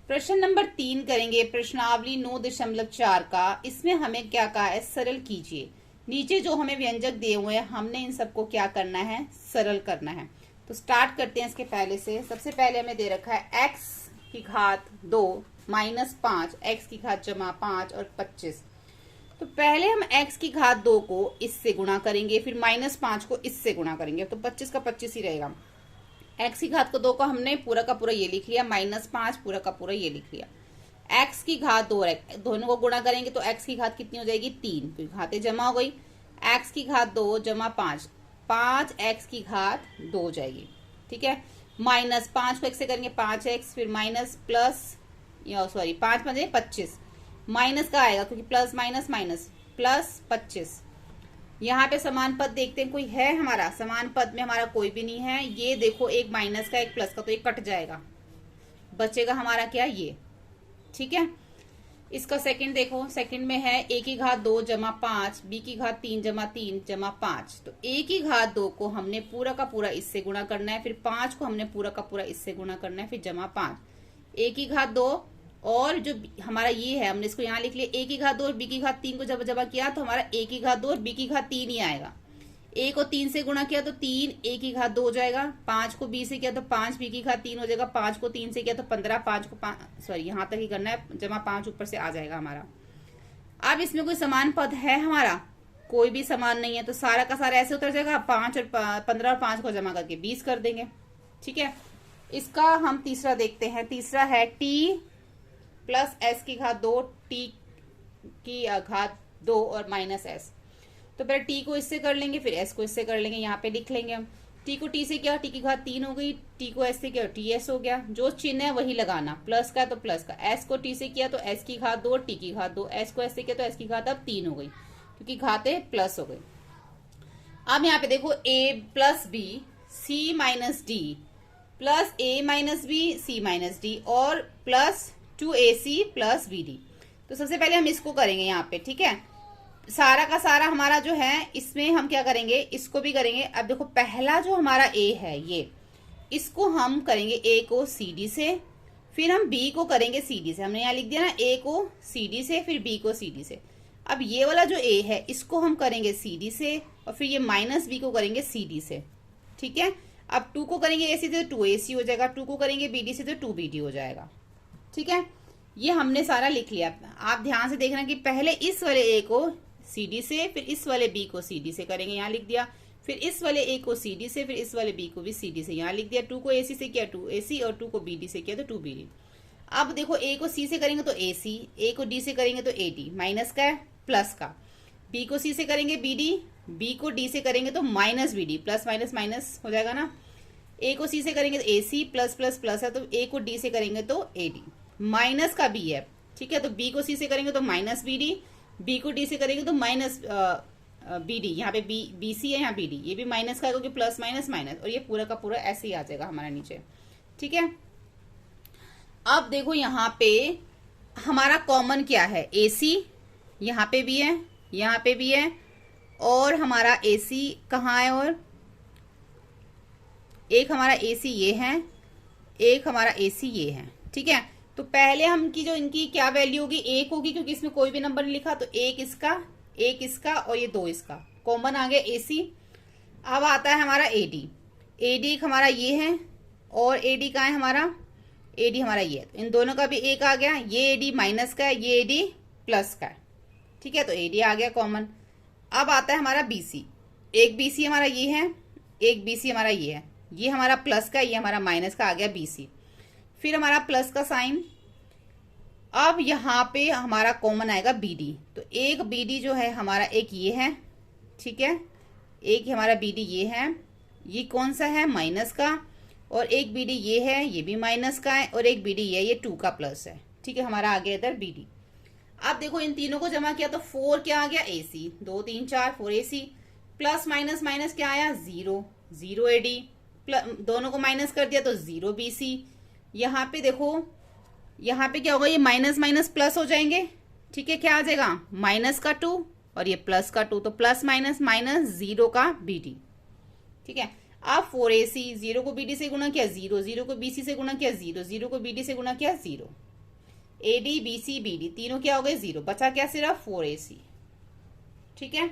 प्रश्न नंबर 3 करेंगे, प्रश्नावली 9.4 का। इसमें हमें क्या कहा है, सरल कीजिए। नीचे जो हमें व्यंजक दिए हुए हैं, हमने इन सबको क्या करना है, सरल करना है। तो स्टार्ट करते हैं इसके पहले से। सबसे पहले हमें दे रखा है x की घात 2 माइनस 5, x की घात जमा 5 और 25। तो पहले हम x की घात 2 को इससे गुणा करेंगे, फिर माइनस 5 को इससे गुणा करेंगे, तो 25 का 25 ही रहेगा। x की घात को 2 को हमने पूरा का पूरा ये लिख लिया, माइनस 5 पूरा का पूरा ये लिख लिया। x की घात 2 दोनों को गुणा करेंगे तो x की घात कितनी हो जाएगी, 3, तो घातें जमा हो गई। x की घात 2 जमा 5, 5x की घात 2 हो जाएगी। ठीक है, माइनस 5 को x से करेंगे 5x, फिर माइनस प्लस, सॉरी 5 5 25, माइनस का आएगा क्योंकि प्लस माइनस माइनस, प्लस 25। यहाँ पे समान पद देखते हैं, कोई है हमारा समान पद में, हमारा कोई भी नहीं है। ये देखो, एक माइनस का एक प्लस का, तो ये कट जाएगा, बचेगा हमारा क्या, ये। ठीक है, इसका सेकंड देखो, सेकंड में है a की घात 2 जमा 5, b की घात 3 जमा 3 जमा 5। तो a की घात 2 को हमने पूरा का पूरा इससे गुणा करना है, फिर 5 को हमने पूरा का पूरा इससे गुणा करना है, फिर जमा 5। a की घात 2 और जो हमारा ये है, हमने इसको यहाँ लिख लिया, a की घात 2 और b की घात 3 को जब जमा किया तो हमारा a की घात 2 और b की घात 3 ही आएगा। a को 3 से गुणा किया तो 3 a की घात 2 हो जाएगा, 5 को b से किया तो 5 b की घात 3 हो जाएगा, 5 को 3 से किया तो 15, 5 को 5, सॉरी यहाँ तक ही करना है, जमा 5 ऊपर से आ जाएगा हमारा। अब इसमें कोई समान पद है हमारा, कोई भी समान नहीं है, तो सारा का सारा ऐसे उतर जाएगा। 5 और 15 और 5 को जमा करके 20 कर देंगे। ठीक है, इसका हम तीसरा देखते हैं। तीसरा है t प्लस s की घात 2, t की घात 2 और माइनस s। तो पहले t को इससे कर लेंगे, फिर s को इससे कर लेंगे, यहाँ पे लिख लेंगे हम। t को t से किया, t की घात 3 हो गई, t को s से किया, ts हो गया। जो चिन्ह है वही लगाना, प्लस का तो प्लस का, s को t से किया तो s की घात 2, t की घात 2, s को s से किया तो s की घात अब 3 हो गई, क्योंकि घातें प्लस हो गई। अब यहाँ पे देखो, a plus b c minus d plus a minus b c minus d और प्लस 2ac प्लस bd। तो सबसे पहले हम इसको करेंगे यहाँ पे। ठीक है, सारा का सारा हमारा जो है, इसमें हम क्या करेंगे, इसको भी करेंगे। अब देखो, पहला जो हमारा a है, ये इसको हम करेंगे a को cd से, फिर हम b को करेंगे cd से। हमने यहाँ लिख दिया ना, a को cd से, फिर b को cd से। अब ये वाला जो a है, इसको हम करेंगे cd से, और फिर ये माइनस b को करेंगे cd से। ठीक है, अब 2 को करेंगे ac से तो 2ac हो जाएगा, 2 को करेंगे bd से तो 2bd हो जाएगा। ठीक है, ये हमने सारा लिख लिया। आप ध्यान से देखना कि पहले इस वाले a को cd से, फिर इस वाले b को cd से करेंगे, यहाँ लिख दिया। फिर इस वाले a को cd से, फिर इस वाले b को भी cd से, यहाँ लिख दिया। 2 को ac से किया 2ac और 2 को bd से किया तो 2bd। अब देखो, a को c से करेंगे तो ac, a को d से करेंगे तो ad, माइनस का है प्लस का। b को c से करेंगे bd, b को d से करेंगे तो minus bd, plus minus minus हो जाएगा ना। a को c से करेंगे तो ac, प्लस प्लस प्लस है, तो a को d से करेंगे तो ad, माइनस का b है। ठीक है, तो b को c से करेंगे तो माइनस bd, b को d से करेंगे तो माइनस bd। यहाँ पे bc है, यहाँ bd, ये भी माइनस का है क्योंकि प्लस माइनस माइनस, और ये पूरा का पूरा ऐसे ही आ जाएगा हमारा नीचे। ठीक है, अब देखो यहाँ पे हमारा कॉमन क्या है, ac यहाँ पे भी है, यहाँ पे भी है, और हमारा ac कहाँ है, और एक हमारा ac ये है, एक हमारा ac ये है। ठीक है, तो पहले हम की जो इनकी क्या वैल्यू होगी, 1 होगी, क्योंकि इसमें कोई भी नंबर नहीं लिखा, तो एक इसका और ये 2 इसका, कॉमन आ गया ac। अब आता है हमारा ad हमारा ये है, और ad कहाँ है हमारा, ad हमारा ये है, तो इन दोनों का भी 1 आ गया। ये ad माइनस का है, ये ad प्लस का है। ठीक है, तो ad आ गया कॉमन। अब आता है हमारा bc, एक bc हमारा ये है, एक bc हमारा ये है, ये हमारा प्लस का, ये हमारा माइनस का आ गया bc। फिर हमारा प्लस का साइन। अब यहाँ पे हमारा कॉमन आएगा bd, तो एक bd जो है हमारा, एक ये है। ठीक है, एक हमारा bd ये है, ये कौन सा है, माइनस का, और एक bd ये है, ये भी माइनस का है, और एक bd ये 2 का प्लस है। ठीक है, हमारा आ गया इधर bd। अब देखो, इन तीनों को जमा किया तो 4 क्या आ गया, ac, 2 3 4 4 ac, plus minus minus क्या आया, 0 0 ad, दोनों को माइनस कर दिया तो 0 bc। यहाँ पे देखो, यहाँ पे क्या होगा, ये माइनस माइनस प्लस हो जाएंगे। ठीक है, क्या आ जाएगा, माइनस का 2 और ये प्लस का 2, तो प्लस माइनस माइनस 0 का bd। ठीक है, अब 4ac, 0 को bd से गुणा किया 0, 0 को bc से गुणा किया 0, 0 को bd से गुणा किया 0। AD BC BD तीनों क्या हो गए 0, बचा क्या सिर्फ 4AC। ठीक है,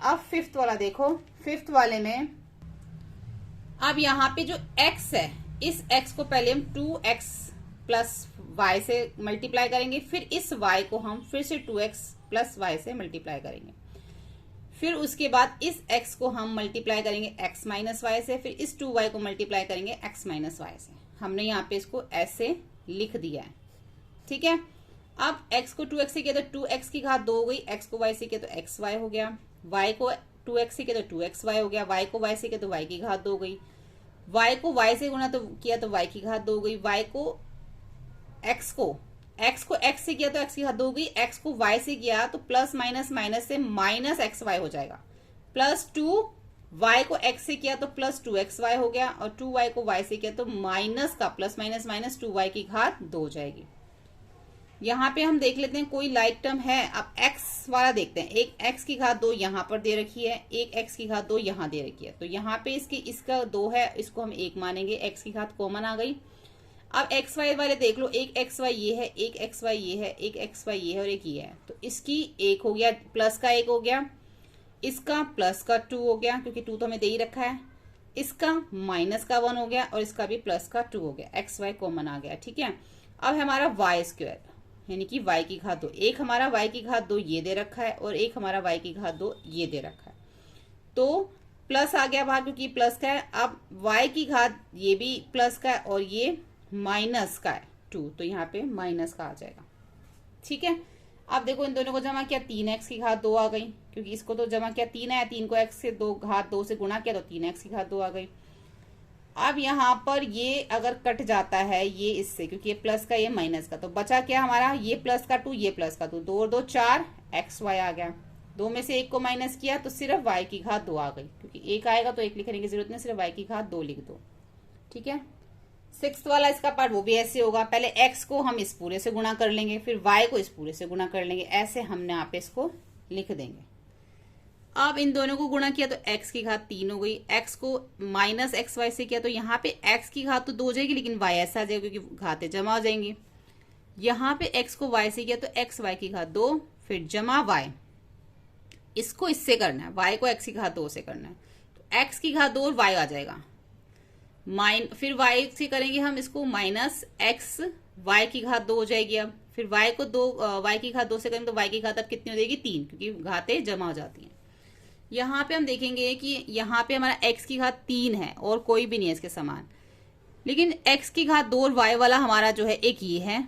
अब फिफ्थ वाला देखो। फिफ्थ वाले में अब यहाँ पे जो x है, इस x को पहले हम 2x प्लस वाई से मल्टीप्लाई करेंगे, फिर इस y को हम फिर से 2x प्लस वाई से मल्टीप्लाई करेंगे, फिर उसके बाद इस x को हम मल्टीप्लाई करेंगे x माइनस वाई से, फिर इस 2y को मल्टीप्लाई करेंगे x माइनस वाई से। हमने यहाँ पे इसको ऐसे लिख दिया है। ठीक है, अब x को 2x से किया तो 2x की घात 2 हो गई, x को y से किया तो xy हो गया, y को 2x से किया तो 2xy हो गया, y को y से किया तो y की घात 2 हो गई, y को y से गुणा तो किया तो y की घात 2 हो गई, y को x को x से किया तो x की घात 2 हो गई, x को y से किया तो प्लस माइनस माइनस से माइनस xy हो जाएगा, प्लस 2 y को x से किया तो प्लस 2xy हो गया, और 2y को y से किया तो माइनस का प्लस माइनस माइनस 2y की घात 2 हो जाएगी। यहाँ पे हम देख लेते हैं कोई लाइक टर्म है। अब x वाला देखते हैं, एक x की घात 2 यहाँ पर दे रखी है, एक x की घात 2 यहाँ दे रखी है, तो यहाँ पे इसका 2 है, इसको हम 1 मानेंगे, x की घात कॉमन आ गई। अब एक्स वाई वाले देख लो, एक एक्स वाई ये है, एक एक्स वाई ये है, एक एक्स वाई ये है और एक ये है, तो इसकी 1 हो गया, प्लस का 1 हो गया, इसका प्लस का 2 हो गया क्योंकि 2 तो हमें दे ही रखा है, इसका माइनस का 1 हो गया और इसका भी प्लस का 2 हो गया, एक्स वाई कॉमन आ गया। ठीक है, अब हमारा वाई स्क्वायर यानी कि y की घात 2, एक हमारा y की घात 2 ये दे रखा है और एक हमारा y की घात 2 ये दे रखा है, तो प्लस आ गया बाहर क्योंकि प्लस का है। अब y की घात ये भी प्लस का है और ये माइनस का है 2, तो यहाँ पे माइनस का आ जाएगा। ठीक है, अब देखो इन दोनों को जमा किया, 3x की घात 2 आ गई, क्योंकि इसको तो जमा किया 3 है, 3 को x से 2 घात 2 से गुणा किया तो 3x की घात 2 आ गई। अब यहाँ पर ये अगर कट जाता है ये इससे, क्योंकि ये प्लस का ये माइनस का, तो बचा क्या हमारा, ये प्लस का 2 ये प्लस का 2, 2 और 2 4 एक्स वाई आ गया, 2 में से 1 को माइनस किया तो सिर्फ y की घात 2 आ गई, क्योंकि 1 आएगा तो 1 लिखने की जरूरत नहीं, सिर्फ y की घात 2 लिख दो। ठीक है, सिक्स्थ वाला इसका पार्ट वो भी ऐसे होगा, पहले x को हम इस पूरे से गुणा कर लेंगे, फिर y को इस पूरे से गुणा कर लेंगे, ऐसे हमने यहाँ पे इसको लिख देंगे। अब इन दोनों को गुणा किया तो x की घात 3 हो गई, x को माइनस एक्स वाई से किया तो यहाँ पे x की घात तो 2 हो जाएगी लेकिन y ऐसा आ जाएगा क्योंकि घातें जमा हो जाएंगी। यहाँ पे x को y से किया तो x y की घात 2, फिर जमा y, इसको इससे करना है, y को x की घात 2 से करना है, तो x की घात 2 और y आ जाएगा, फिर y से करेंगे हम इसको माइनस x y की घात 2 हो जाएगी। अब फिर y को 2 y की घात 2 से करेंगे तो y की घात अब कितनी हो जाएगी 3, क्योंकि घातें जमा हो जाती हैं। यहाँ पे हम देखेंगे कि यहाँ पे हमारा x की घात 3 है और कोई भी नहीं है इसके समान, लेकिन x की घात 2 और y वाला हमारा जो है एक ये है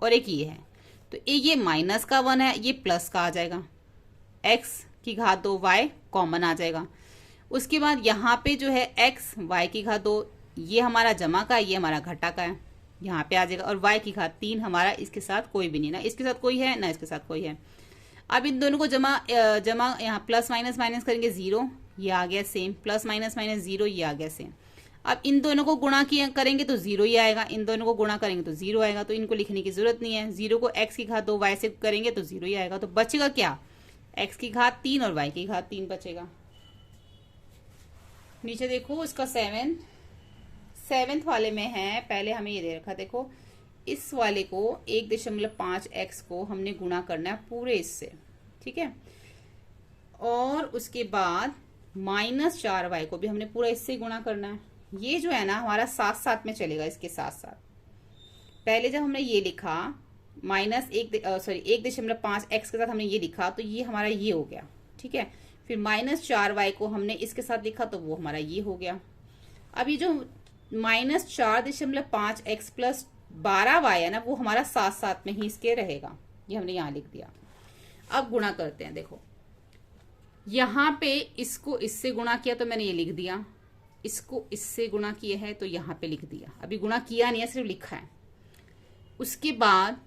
और एक ये है, तो ये माइनस का 1 है, ये प्लस का आ जाएगा, x की घात 2 y कॉमन आ जाएगा। उसके बाद यहाँ पे जो है x y की घात 2 ये हमारा जमा का है, ये हमारा घटा का है, यहाँ पे आ जाएगा, और y की घात 3 हमारा इसके साथ कोई भी नहीं, ना इसके साथ कोई है ना इसके साथ कोई है। अब इन दोनों को जमा यहाँ प्लस माइनस माइनस करेंगे 0, ये आ गया सेम, प्लस माइनस माइनस 0 ये आ गया सेम। अब इन दोनों को गुणा किया करेंगे तो 0 ही आएगा, इन दोनों को गुणा करेंगे तो 0 आएगा, तो इनको लिखने की जरूरत नहीं है। 0 को x की घात 2 y से करेंगे तो 0 ही आएगा, तो बचेगा क्या, x की घात 3 और y की घात 3 बचेगा। नीचे देखो इसका सेवेंथ वाले में है, पहले हमें ये दे रखा, देखो इस वाले को 1.5x को हमने गुणा करना है पूरे इससे, ठीक है, और उसके बाद -4y को भी हमने पूरा इससे गुणा करना है। ये जो है ना हमारा साथ साथ में चलेगा, इसके साथ साथ पहले जब हमने ये लिखा -1.5x के साथ हमने ये लिखा तो ये हमारा ये हो गया, ठीक है, फिर -4y को हमने इसके साथ लिखा तो वो हमारा ये हो गया। अब ये जो -4.5x प्लस 12y है ना वो हमारा साथ साथ में ही इसके रहेगा, ये हमने यहाँ लिख दिया। अब गुणा करते हैं, देखो यहाँ पे इसको इससे गुणा किया तो मैंने ये लिख दिया, इसको इससे गुणा किया है तो यहाँ पे लिख दिया, अभी गुणा किया नहीं है सिर्फ लिखा है। उसके बाद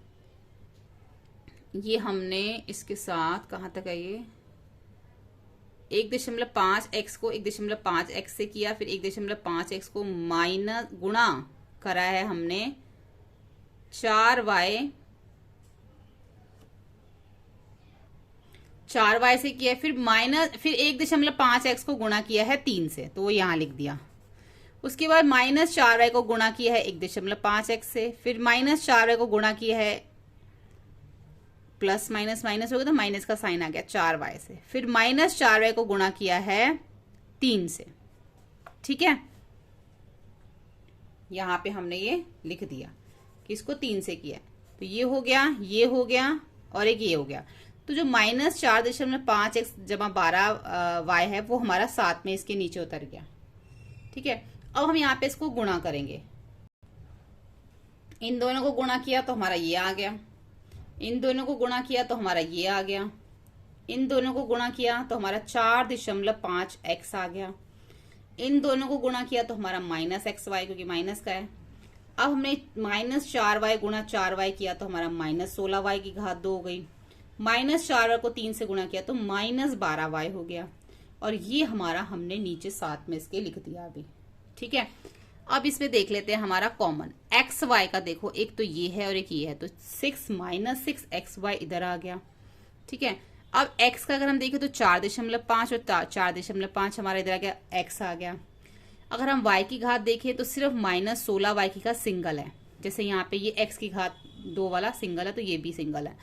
ये हमने इसके साथ कहाँ तक है, ये 1.5x को 1.5x से किया, फिर 1.5x को माइनस गुणा करा है हमने 4y से किया, फिर 1.5x को गुणा किया है 3 से, तो वो यहाँ लिख दिया। उसके बाद -4y को गुणा किया है 1.5x से, फिर -4y को गुणा किया है, प्लस माइनस माइनस हो गया तो माइनस का साइन आ गया 4y से, फिर -4y को गुणा किया है 3 से। ठीक है, यहां पे हमने ये लिख दिया कि इसको 3 से किया, तो ये हो गया, ये हो गया और एक ये हो गया। तो जो -4.5x जमा 12y है वो हमारा साथ में इसके नीचे उतर गया। ठीक है, अब हम यहाँ पे इसको गुणा करेंगे, इन दोनों को गुणा किया तो हमारा ये आ गया, इन दोनों को गुणा किया तो हमारा ये आ गया, इन दोनों को गुणा किया तो हमारा 4.5x आ गया, इन दोनों को गुणा किया तो हमारा -xy, क्योंकि माइनस का है। अब हमने -4y गुणा 4y किया तो हमारा -16y की घात 2 हो गई, -4y को 3 से गुणा किया तो -12y हो गया, और ये हमारा हमने नीचे साथ में इसके लिख दिया अभी। ठीक है, अब इसमें देख लेते हैं हमारा कॉमन एक्स वाई का। देखो एक तो ये है और एक ये है, तो 6 - 6xy इधर आ गया। ठीक है, अब x का अगर हम देखें तो 4.5 और 4.5 हमारा इधर आ गया, x आ गया। अगर हम y की घात देखें तो सिर्फ -16y की का सिंगल है, जैसे यहाँ पे ये x की घात 2 वाला सिंगल है तो ये भी सिंगल है।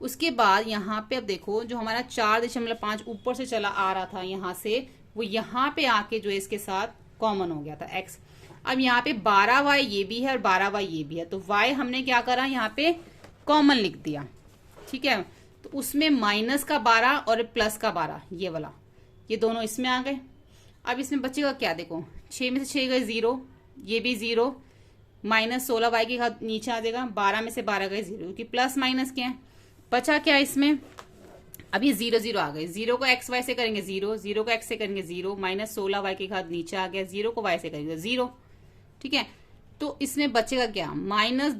उसके बाद यहाँ पे अब देखो जो हमारा 4.5 ऊपर से चला आ रहा था यहाँ से, वो यहाँ पे आके जो इसके साथ कॉमन हो गया था x। अब यहाँ पे 12y ये भी है और 12y ये भी है, तो y हमने क्या करा यहाँ पे कॉमन लिख दिया। ठीक है, तो उसमें -12 और +12 ये वाला, ये दोनों इसमें आ गए। अब इसमें बचेगा क्या, देखो 6 में से 6 गए 0, ये भी 0, -16y की घात नीचे आ जाएगा, 12 में से 12 गए 0, क्योंकि प्लस माइनस क्या है, बचा क्या इसमें, अब ये 0 0 आ गए। 0 को xy से करेंगे 0, 0 को x से करेंगे 0, -16y की घात नीचे आ गया, 0 को y से करेंगे 0। ठीक है, तो इसमें बचेगा क्या, माइनस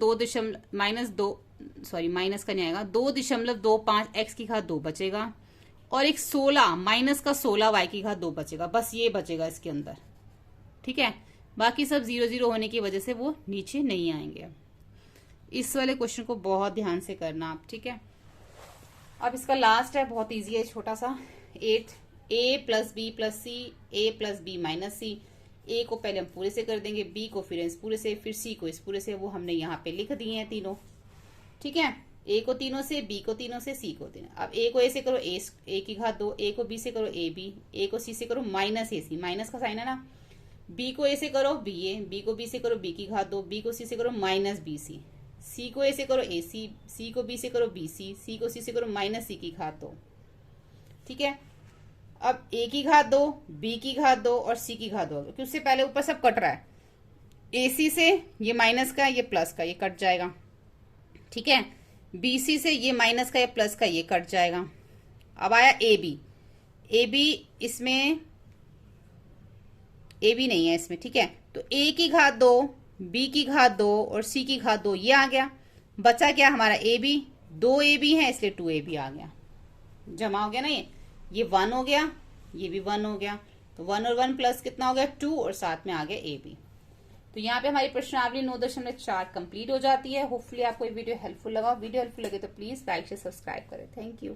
का नहीं आएगा, 2.25 x की घात 2 बचेगा, और एक 16 -16y की घात 2 बचेगा, बस ये बचेगा इसके अंदर। ठीक है, बाकी सब 0 0 होने की वजह से वो नीचे नहीं आएंगे। इस वाले क्वेश्चन को बहुत ध्यान से करना आप। ठीक है, अब इसका लास्ट है, बहुत इजी है, छोटा सा 8, a + b + c, a + b - c। a को पहले हम पूरे से कर देंगे, b को फिर इस पूरे से, फिर c को इस पूरे से, वो हमने यहाँ पे लिख दिए हैं तीनों। ठीक है, a को तीनों से, b को तीनों से, c को तीनों। अब a को a से करो a की घात 2, a को b से करो ab, a को c से करो -ac, माइनस का साइन है ना। b को a से करो ba, b को b से करो b की घात 2, b को c से करो -bc, c को a से करो ac, c को b से करो bc, c को c से करो -c की घात 2। ठीक है, अब a की घात 2, b की घात 2 और c की घात 2, क्योंकि उससे पहले ऊपर सब कट रहा है। ac से ये माइनस का, ये प्लस का, ये कट जाएगा। ठीक है, bc से ये माइनस का, ये प्लस का, ये कट जाएगा। अब आया ab, ab इसमें ab नहीं है इसमें। ठीक है, तो a की घात 2, b की घात 2 और c की घात 2 ये आ गया। बचा क्या हमारा ab, 2 ab है इसलिए 2 ab आ गया, जमा हो गया ना, ये 1 हो गया, ये भी 1 हो गया, तो 1 और 1 प्लस कितना हो गया 2, और साथ में आ गया ab। तो यहाँ पे हमारी प्रश्नावली 9.4 कंप्लीट हो जाती है। होपफुली आपको ये वीडियो हेल्पफुल लगा। वीडियो हेल्पफुल लगे तो प्लीज लाइक से सब्सक्राइब करें। Thank you.